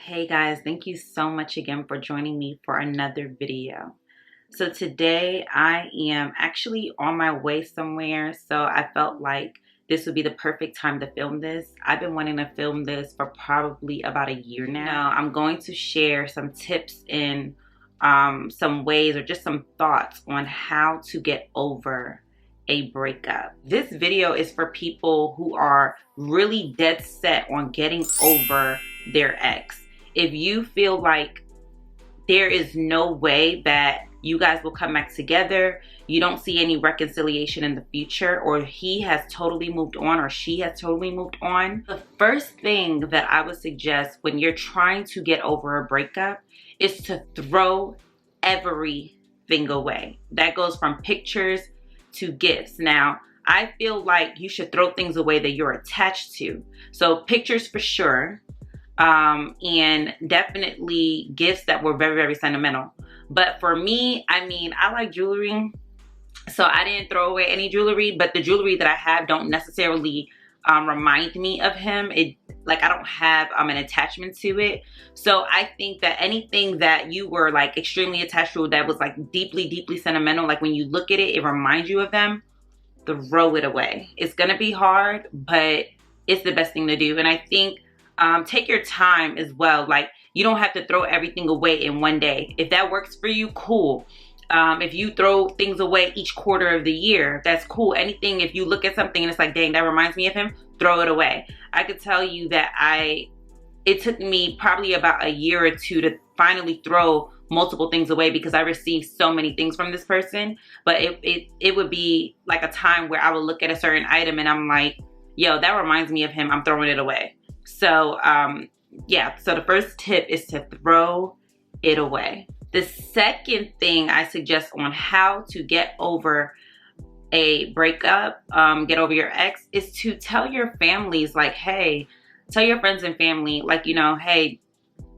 Hey guys, thank you so much again for joining me for another video. So today I am actually on my way somewhere, so I felt like this would be the perfect time to film this. I've been wanting to film this for probably about a year now. I'm going to share some tips and some ways or just some thoughts on how to get over a breakup. This video is for people who are really dead set on getting over their ex. If you feel like there is no way that you guys will come back together, you don't see any reconciliation in the future, or he has totally moved on or she has totally moved on, the first thing that I would suggest when you're trying to get over a breakup is to throw everything away. That goes from pictures to gifts. Now, I feel like you should throw things away that you're attached to. So pictures for sure. And definitely gifts that were very, very sentimental. But for me, I like jewelry, so I didn't throw away any jewelry, but the jewelry that I have don't necessarily remind me of him. I don't have an attachment to it. So I think that anything that you were like extremely attached to that was like deeply, deeply sentimental, like when you look at it, it reminds you of them, throw it away. It's gonna be hard, but it's the best thing to do. And I think take your time as well. Like, you don't have to throw everything away in one day. If that works for you, cool. If you throw things away each quarter of the year, that's cool. Anything, if you look at something and it's like, dang, that reminds me of him, throw it away. I could tell you that it took me probably about a year or two to finally throw multiple things away because I received so many things from this person. But it would be like a time where I would look at a certain item and I'm like, yo, that reminds me of him, I'm throwing it away. So yeah, so the first tip is to throw it away. The second thing I suggest on how to get over a breakup, get over your ex, is to tell your families, like, hey, tell your friends and family, like, hey,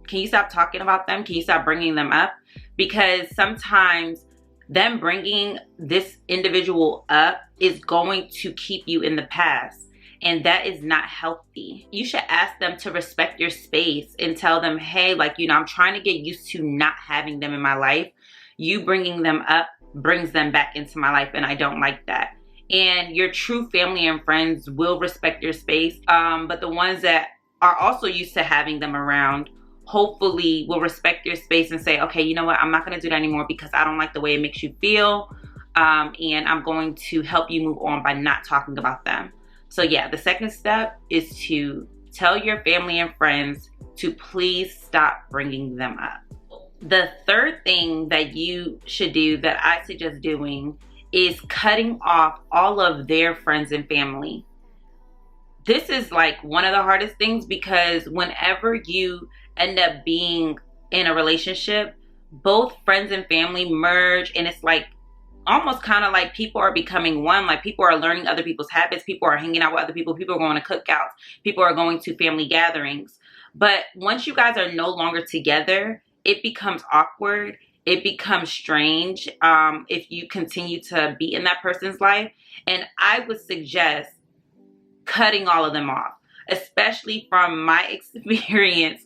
can you stop talking about them? Can you stop bringing them up? Because sometimes them bringing this individual up is going to keep you in the past. And that is not healthy. You should ask them to respect your space and tell them, hey, I'm trying to get used to not having them in my life. You bringing them up brings them back into my life, and I don't like that. And your true family and friends will respect your space. But the ones that are also used to having them around, hopefully will respect your space and say, okay, you know what? I'm not gonna do that anymore because I don't like the way it makes you feel. And I'm going to help you move on by not talking about them. So yeah, the second step is to tell your family and friends to please stop bringing them up. The third thing that you should do, that I suggest doing, is cutting off all of their friends and family. This is like one of the hardest things because whenever you end up being in a relationship, both friends and family merge, and it's like almost kind of like people are becoming one. Like, people are learning other people's habits. People are hanging out with other people. People are going to cookouts. People are going to family gatherings. But once you guys are no longer together, it becomes awkward. It becomes strange if you continue to be in that person's life. And I would suggest cutting all of them off, especially from my experience.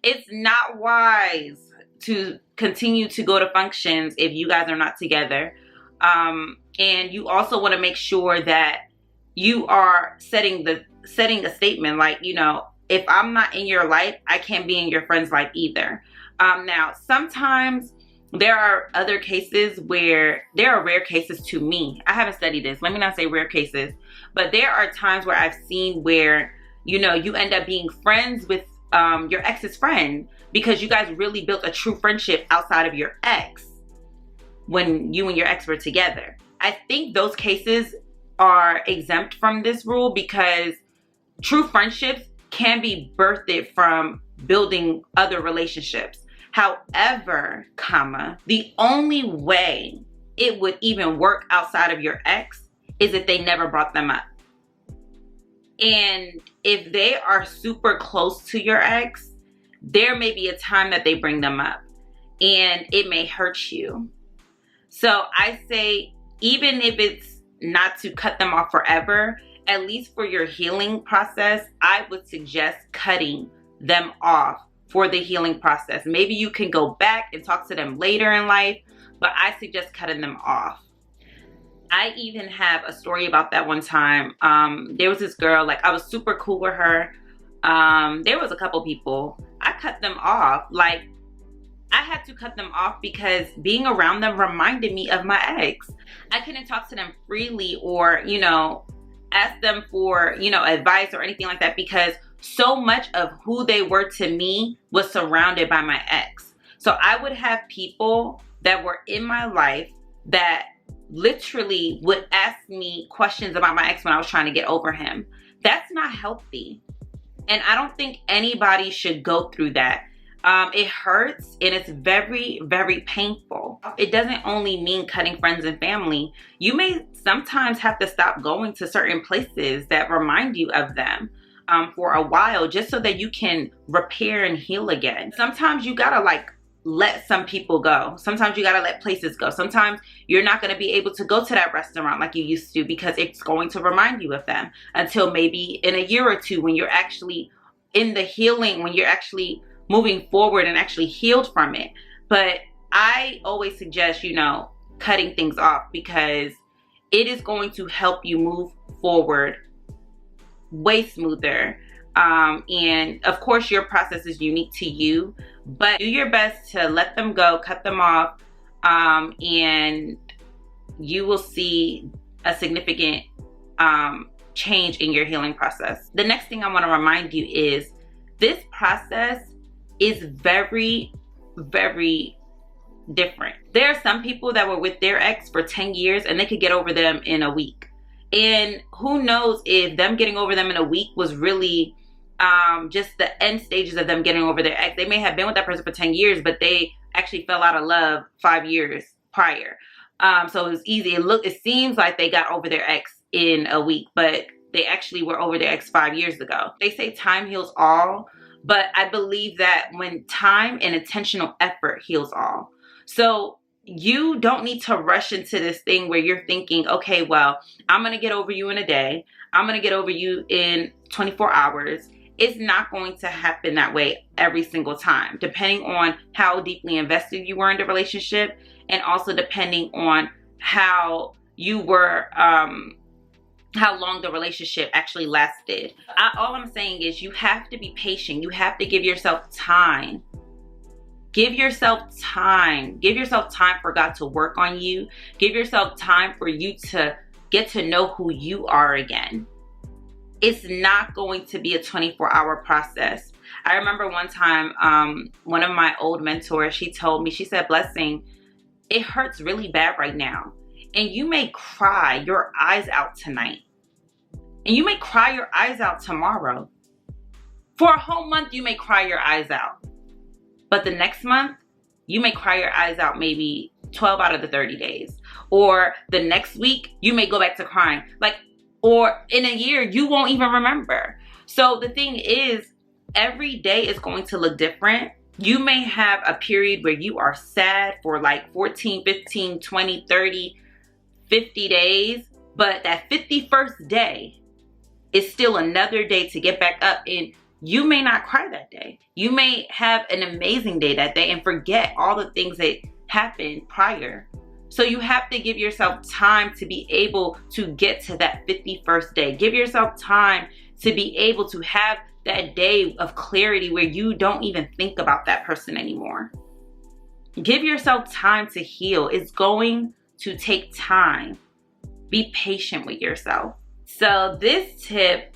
It's not wise to continue to go to functions if you guys are not together. And you also want to make sure that you are setting a statement, like, if I'm not in your life, I can't be in your friend's life either. Now, sometimes there are other cases where there are rare cases to me. I haven't studied this. Let me not say rare cases, but there are times where I've seen where, you end up being friends with your ex's friend because you guys really built a true friendship outside of your ex when you and your ex were together. I think those cases are exempt from this rule because true friendships can be birthed from building other relationships. However, the only way it would even work outside of your ex is if they never brought them up. And if they are super close to your ex, there may be a time that they bring them up and it may hurt you. So I say, even if it's not to cut them off forever, at least for your healing process, I would suggest cutting them off for the healing process. Maybe you can go back and talk to them later in life, but I suggest cutting them off. I even have a story about that one time. There was this girl, like I was super cool with her. There was a couple people, I cut them off. Like I had to cut them off because being around them reminded me of my ex. I couldn't talk to them freely or, you know, ask them for, you know, advice or anything like that because so much of who they were to me was surrounded by my ex. So I would have people that were in my life that literally would ask me questions about my ex when I was trying to get over him. That's not healthy. And I don't think anybody should go through that. It hurts and it's very, very painful. It doesn't only mean cutting friends and family. You may sometimes have to stop going to certain places that remind you of them for a while just so that you can repair and heal again. Sometimes you gotta like let some people go. Sometimes you gotta let places go. Sometimes you're not gonna be able to go to that restaurant like you used to because it's going to remind you of them until maybe in a year or two when you're actually in the healing, when you're actually moving forward and actually healed from it. But I always suggest, you know, cutting things off because it is going to help you move forward way smoother. And of course your process is unique to you, but do your best to let them go, cut them off, and you will see a significant change in your healing process. The next thing I want to remind you is this process is very, very different. There are some people that were with their ex for 10 years and they could get over them in a week. And who knows if them getting over them in a week was really just the end stages of them getting over their ex. They may have been with that person for 10 years, but they actually fell out of love 5 years prior. So it was easy. It seems like they got over their ex in a week, but they actually were over their ex 5 years ago. They say time heals all, but I believe that when time and intentional effort heals all. So you don't need to rush into this thing where you're thinking, okay, well, I'm going to get over you in a day. I'm going to get over you in 24 hours. It's not going to happen that way every single time, depending on how deeply invested you were in the relationship and also depending on how you were, how long the relationship actually lasted. All I'm saying is you have to be patient. You have to give yourself time. Give yourself time. Give yourself time for God to work on you. Give yourself time for you to get to know who you are again. It's not going to be a 24-hour process. I remember one time, one of my old mentors, she told me, she said, Blessing, it hurts really bad right now. And you may cry your eyes out tonight. And you may cry your eyes out tomorrow. For a whole month, you may cry your eyes out. But the next month, you may cry your eyes out maybe 12 out of the 30 days. Or the next week, you may go back to crying. Or in a year, you won't even remember. So the thing is, every day is going to look different. You may have a period where you are sad for like 14, 15, 20, 30, 50 days. But that 51st day is still another day to get back up, and you may not cry that day. You may have an amazing day that day and forget all the things that happened prior. So you have to give yourself time to be able to get to that 51st day. Give yourself time to be able to have that day of clarity where you don't even think about that person anymore. Give yourself time to heal. It's going to take time. Be patient with yourself. So this tip,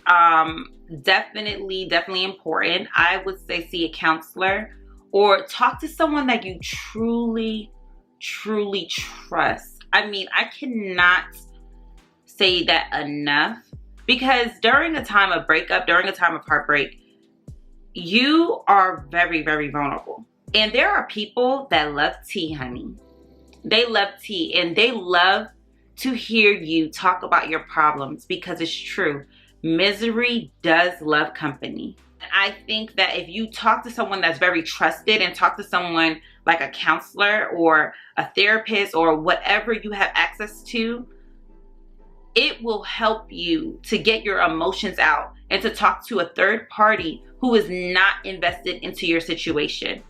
definitely important. I would say see a counselor or talk to someone that you truly trust. I mean, I cannot say that enough because during a time of breakup, during a time of heartbreak, you are very, very vulnerable. And there are people that love tea, honey. They love tea and they love to hear you talk about your problems because it's true. Misery does love company. I think that if you talk to someone that's very trusted and talk to someone like a counselor or a therapist or whatever you have access to, it will help you to get your emotions out and to talk to a third party who is not invested into your situation.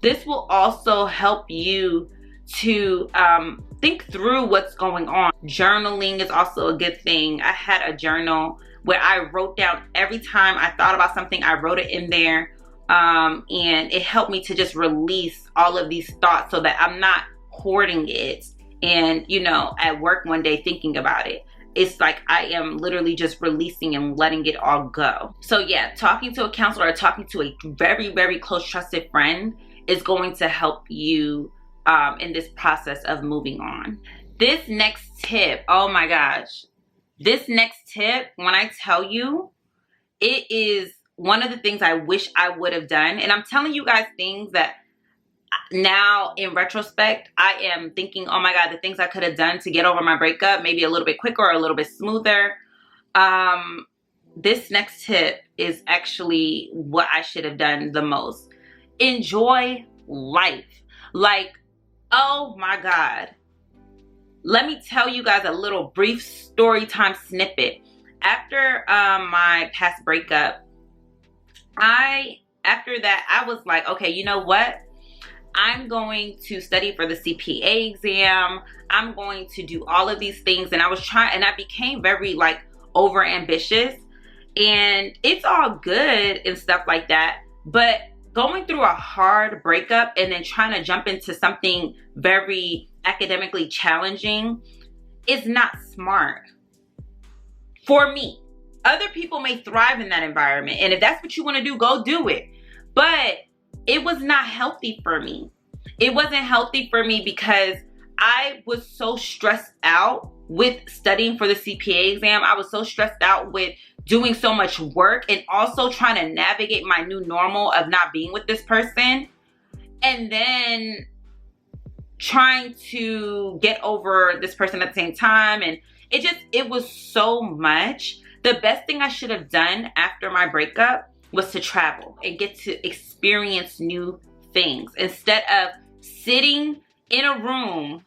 This will also help you to think through what's going on. Journaling is also a good thing. I had a journal where I wrote down every time I thought about something, I wrote it in there. And it helped me to just release all of these thoughts so that I'm not hoarding it and, you know, at work one day thinking about it. It's like I am literally just releasing and letting it all go. So yeah, talking to a counselor or talking to a very, very close trusted friend is going to help you in this process of moving on. This next tip, oh my gosh. This next tip, when I tell you, it is one of the things I wish I would have done. And I'm telling you guys things that now in retrospect, I am thinking, oh my God, the things I could have done to get over my breakup, maybe a little bit quicker or a little bit smoother. This next tip is actually what I should have done the most. Enjoy life. Like, oh my God. Let me tell you guys a little brief story time snippet. After my past breakup, after that, I was like, okay, you know what? I'm going to study for the CPA exam. I'm going to do all of these things. And I became very like over ambitious, and it's all good and stuff like that. But going through a hard breakup and then trying to jump into something very academically challenging is not smart for me. Other people may thrive in that environment, and if that's what you want to do, go do it. But it was not healthy for me. It wasn't healthy for me because I was so stressed out with studying for the CPA exam. I was so stressed out with doing so much work and also trying to navigate my new normal of not being with this person, and then trying to get over this person at the same time. And it was so much. The best thing I should have done after my breakup was to travel and get to experience new things instead of sitting in a room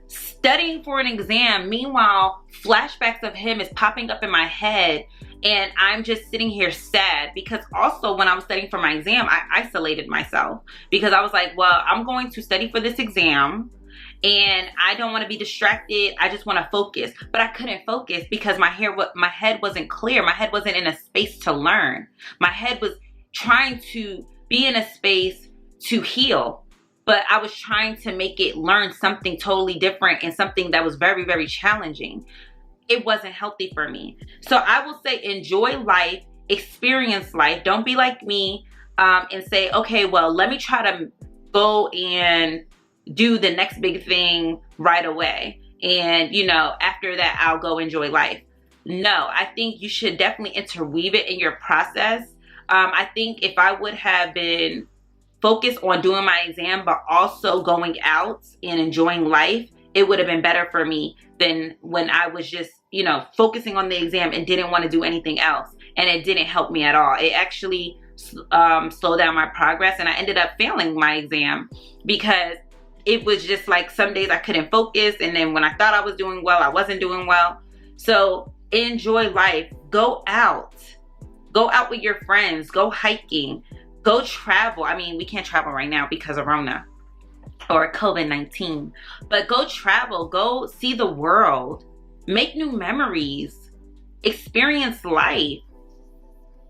studying for an exam. Meanwhile, flashbacks of him is popping up in my head, and I'm just sitting here sad. Because also when I was studying for my exam, I isolated myself because I was like, well, I'm going to study for this exam and I don't want to be distracted. I just want to focus. But I couldn't focus because my head wasn't clear. My head wasn't in a space to learn. My head was trying to be in a space to heal, but I was trying to make it learn something totally different and something that was very, very challenging. It wasn't healthy for me. So I will say enjoy life, experience life. Don't be like me and say, okay, well, let me try to go and do the next big thing right away. And, you know, after that, I'll go enjoy life. No, I think you should definitely interweave it in your process. I think if I would have been focused on doing my exam, but also going out and enjoying life, it would have been better for me than when I was just, you know, focusing on the exam and didn't want to do anything else. And it didn't help me at all. It actually slowed down my progress, and I ended up failing my exam because it was just like some days I couldn't focus, and then when I thought I was doing well, I wasn't doing well. So enjoy life. Go out with your friends, go hiking, go travel. I mean, we can't travel right now because of Rona or COVID-19, but go travel, go see the world, make new memories, experience life,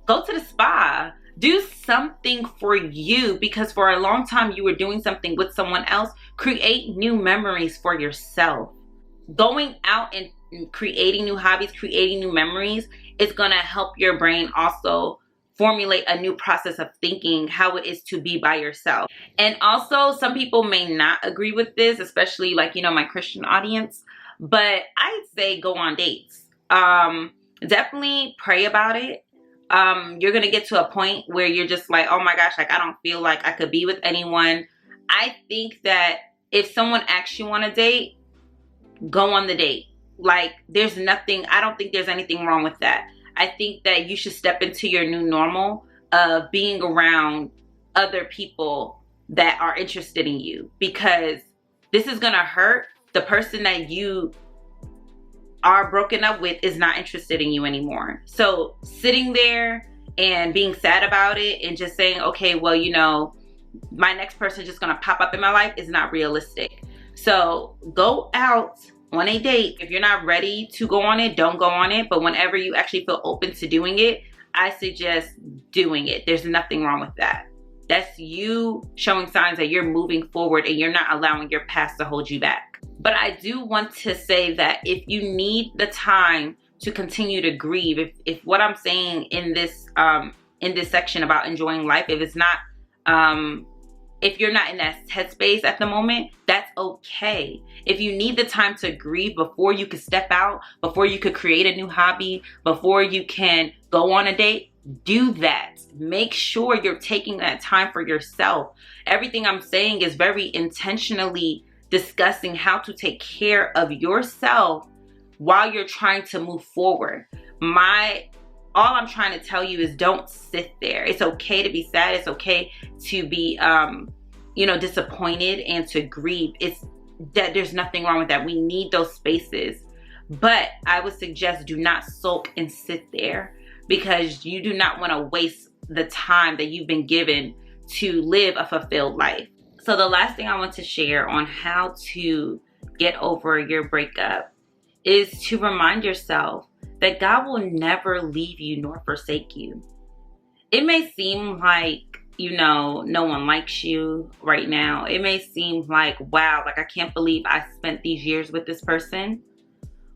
go to the spa, do something for you, because for a long time you were doing something with someone else. Create new memories for yourself. Going out and creating new hobbies, creating new memories is going to help your brain also formulate a new process of thinking how it is to be by yourself. And also, some people may not agree with this, especially like, you know, my Christian audience, but I'd say go on dates. Definitely pray about it. You're going to get to a point where you're just like, oh my gosh, like I don't feel like I could be with anyone. I think that if someone asks you on a date, go on the date. Like there's nothing, I don't think there's anything wrong with that. I think that you should step into your new normal of being around other people that are interested in you, because this is going to hurt. The person that you are broken up with is not interested in you anymore. So sitting there and being sad about it and just saying, okay, well, you know, my next person just gonna pop up in my life is not realistic. So go out on a date. If you're not ready to go on it, don't go on it. But whenever you actually feel open to doing it, I suggest doing it. There's nothing wrong with that. That's you showing signs that you're moving forward and you're not allowing your past to hold you back. But I do want to say that if you need the time to continue to grieve, if what I'm saying in this section about enjoying life, if it's not, if you're not in that headspace at the moment, that's okay. If you need the time to grieve before you could step out, before you could create a new hobby, before you can go on a date, do that. Make sure you're taking that time for yourself. Everything I'm saying is very intentionally discussing how to take care of yourself while you're trying to move forward. All I'm trying to tell you is don't sit there. It's okay to be sad. It's okay to be, disappointed and to grieve. It's that there's nothing wrong with that. We need those spaces. But I would suggest do not sulk and sit there, because you do not want to waste the time that you've been given to live a fulfilled life. So the last thing I want to share on how to get over your breakup is to remind yourself that God will never leave you nor forsake you. It may seem like, no one likes you right now. It may seem like, wow, like I can't believe I spent these years with this person.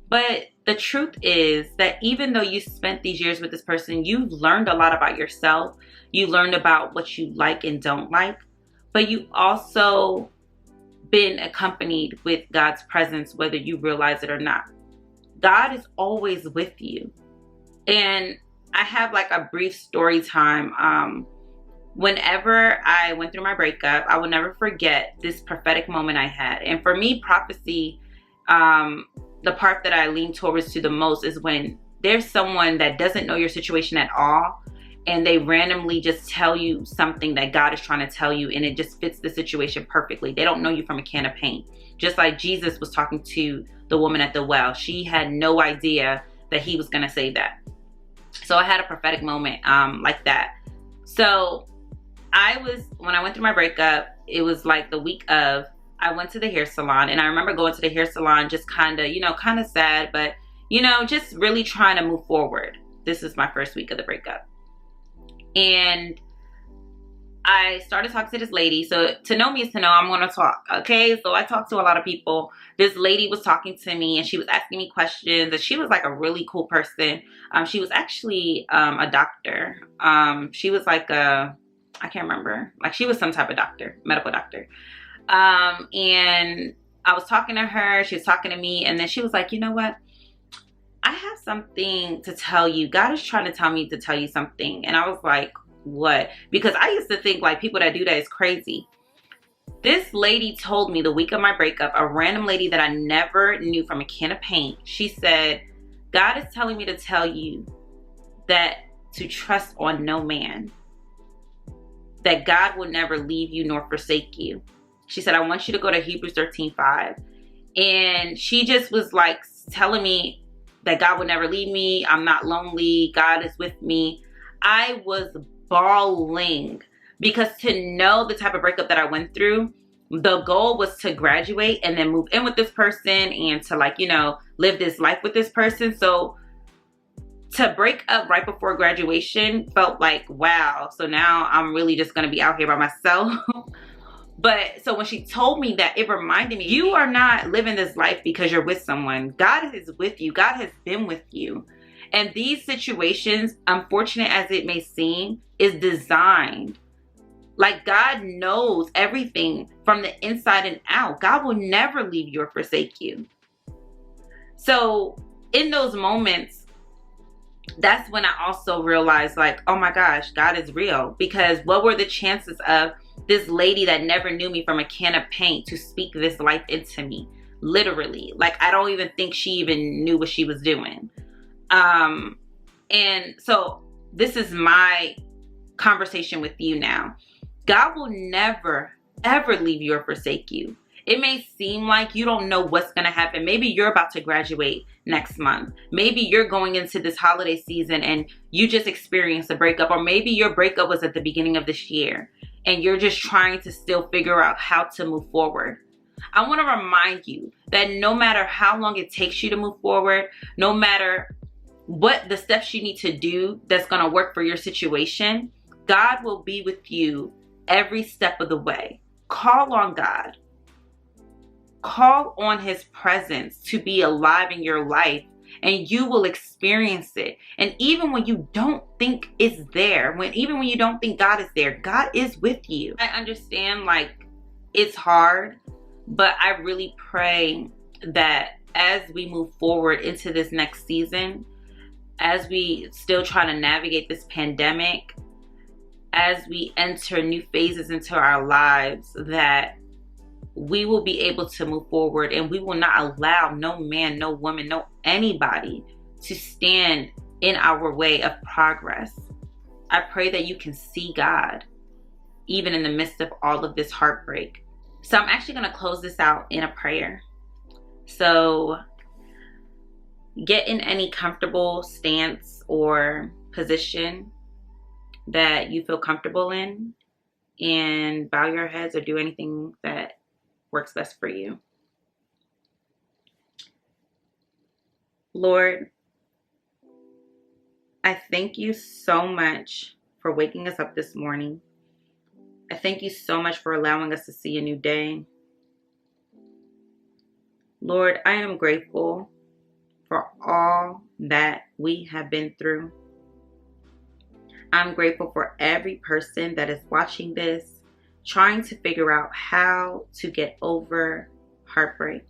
But the truth is that even though you spent these years with this person, you've learned a lot about yourself. You learned about what you like and don't like, but you also been accompanied with God's presence, whether you realize it or not. God is always with you. And I have like a brief story time. Whenever I went through my breakup, I will never forget this prophetic moment I had. And for me, prophecy, the part that I lean towards to the most is when there's someone that doesn't know your situation at all, and they randomly just tell you something that God is trying to tell you, and it just fits the situation perfectly. They don't know you from a can of paint. Just like Jesus was talking to the woman at the well. She had no idea that he was going to say that. So I had a prophetic moment like that. So when I went through my breakup, it was like the week of, I went to the hair salon, and I remember going to the hair salon just kind of sad, but, just really trying to move forward. This is my first week of the breakup. And I started talking to this lady. So to know me is to know I'm going to talk. Okay. So I talked to a lot of people. This lady was talking to me, and she was asking me questions, and she was like a really cool person. She was actually a doctor. She was like I can't remember. Like she was some type of doctor, medical doctor. And I was talking to her, she was talking to me, and then she was like, you know what? I have something to tell you. God is trying to tell me to tell you something. And I was like, what? Because I used to think like people that do that is crazy. This lady told me the week of my breakup, a random lady that I never knew from a can of paint. She said, God is telling me to tell you that to trust on no man, that God will never leave you nor forsake you. She said, I want you to go to Hebrews 13:5. And she just was like telling me that God would never leave me. I'm not lonely. God is with me. I was bawling, because to know the type of breakup that I went through, the goal was to graduate and then move in with this person and to live this life with this person. So to break up right before graduation felt like, wow. So now I'm really just going to be out here by myself. But so when she told me that, it reminded me, you are not living this life because you're with someone. God is with you. God has been with you. And these situations, unfortunate as it may seem, is designed. Like God knows everything from the inside and out. God will never leave you or forsake you. So in those moments, that's when I also realized like, oh my gosh, God is real. Because what were the chances of this lady that never knew me from a can of paint to speak this life into me? Literally. Like, I don't even think she even knew what she was doing. And so this is my conversation with you now. God will never, ever leave you or forsake you. It may seem like you don't know what's going to happen. Maybe you're about to graduate next month. Maybe you're going into this holiday season and you just experienced a breakup. Or maybe your breakup was at the beginning of this year and you're just trying to still figure out how to move forward. I want to remind you that no matter how long it takes you to move forward, no matter what the steps you need to do that's going to work for your situation, God will be with you every step of the way. Call on God. Call on his presence to be alive in your life, and you will experience it. And even when you don't think it's there, even when you don't think God is there, God is with you. I understand, like, it's hard, but I really pray that as we move forward into this next season, as we still try to navigate this pandemic, as we enter new phases into our lives, that we will be able to move forward and we will not allow no man, no woman, no anybody to stand in our way of progress. I pray that you can see God even in the midst of all of this heartbreak. So I'm actually going to close this out in a prayer. So get in any comfortable stance or position that you feel comfortable in, and bow your heads or do anything that works best for you. Lord, I thank you so much for waking us up this morning. I thank you so much for allowing us to see a new day. Lord, I am grateful for all that we have been through. I'm grateful for every person that is watching this, trying to figure out how to get over heartbreak.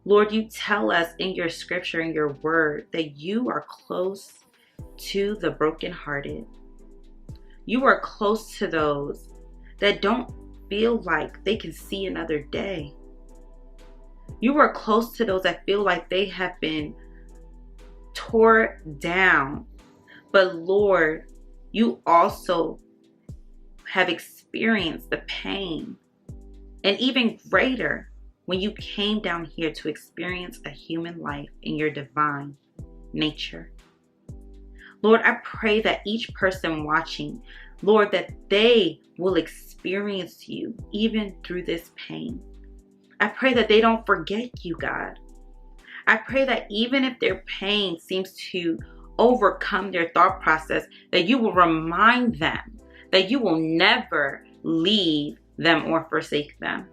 Lord, you tell us in your scripture, in your word, that you are close to the brokenhearted. You are close to those that don't feel like they can see another day. You are close to those that feel like they have been tore down. But Lord, you also have experienced the pain, and even greater when you came down here to experience a human life in your divine nature. Lord, I pray that each person watching, Lord, that they will experience you even through this pain. I pray that they don't forget you, God. I pray that even if their pain seems to overcome their thought process, that you will remind them that you will never leave them or forsake them.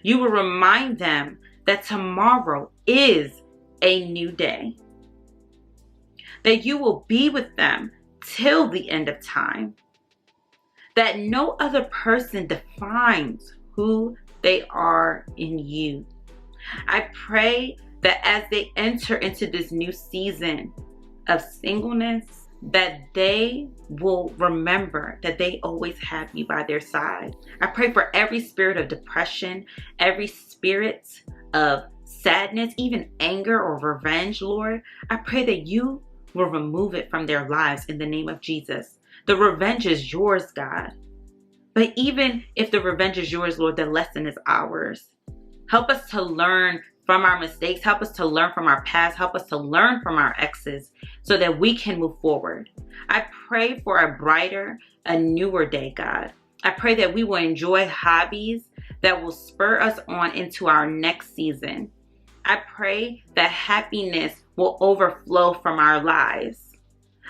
You will remind them that tomorrow is a new day. That you will be with them till the end of time. That no other person defines who they are in you. I pray that as they enter into this new season of singleness, that they will remember that they always have you by their side. I pray for every spirit of depression, every spirit of sadness, even anger or revenge, Lord. I pray that you will remove it from their lives in the name of Jesus. The revenge is yours, God. But even if the revenge is yours, Lord, the lesson is ours. Help us to learn from our mistakes. Help us to learn from our past. Help us to learn from our exes so that we can move forward. I pray for a brighter, a newer day, God. I pray that we will enjoy hobbies that will spur us on into our next season. I pray that happiness will overflow from our lives.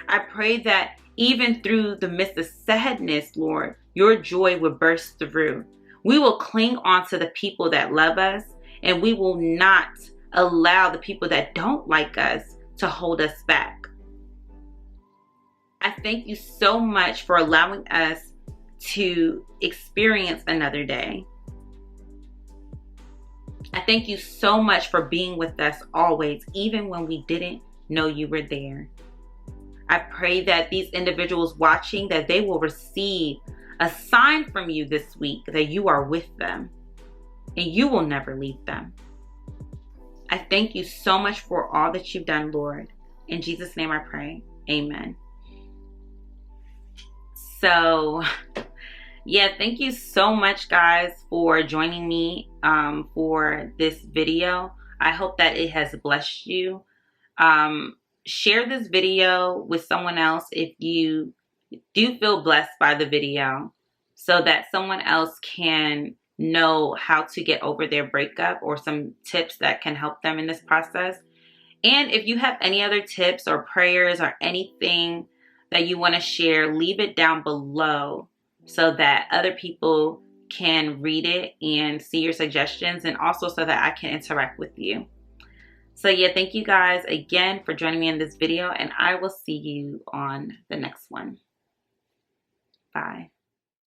I pray that even through the midst of sadness, Lord, your joy will burst through. We will cling on to the people that love us, and we will not allow the people that don't like us to hold us back. I thank you so much for allowing us to experience another day. I thank you so much for being with us always, even when we didn't know you were there. I pray that these individuals watching, that they will receive a sign from you this week that you are with them and you will never leave them. I thank you so much for all that you've done, Lord. In Jesus' name I pray. Amen. So Yeah, thank you so much, guys, for joining me for this video. I hope that it has blessed you. Um, Share this video with someone else if you do feel blessed by the video, so that someone else can know how to get over their breakup or some tips that can help them in this process. And if you have any other tips or prayers or anything that you want to share, leave it down below so that other people can read it and see your suggestions, and also so that I can interact with you. So yeah, thank you guys again for joining me in this video, and I will see you on the next one. Bye.